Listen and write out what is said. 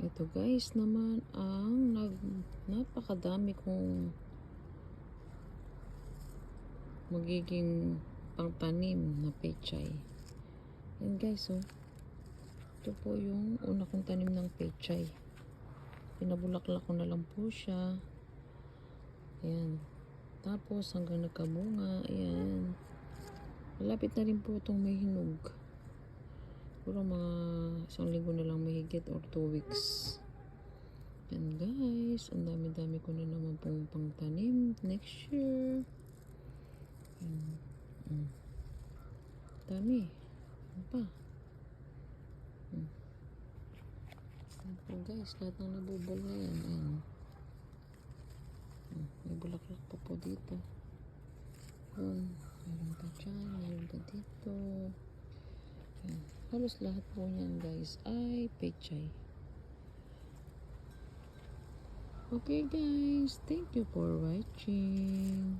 Ito guys naman ang napakadami kong magiging pangtanim na pechay. Yan guys, oh. Ito po yung una kong tanim ng pechay. Pinabulaklak ko na lang po siya. Ayan. Tapos hanggang nagkabunga. Ayan. Malapit na rin po itong may hinog. Puro mga 1 linggo na lang mahigit or 2 weeks. Yan guys. Ang dami-dami ko na naman pong pangtanim next year. Dami. Ano pa? Ayan guys. Lahat ng nabubol na yan. Ayan. May bulaklak pa po dito. Mayroon pa dyan. Mayroon pa dito. Ayan. Halos lahat po niyan guys ay pechay. Okay guys. Thank you for watching.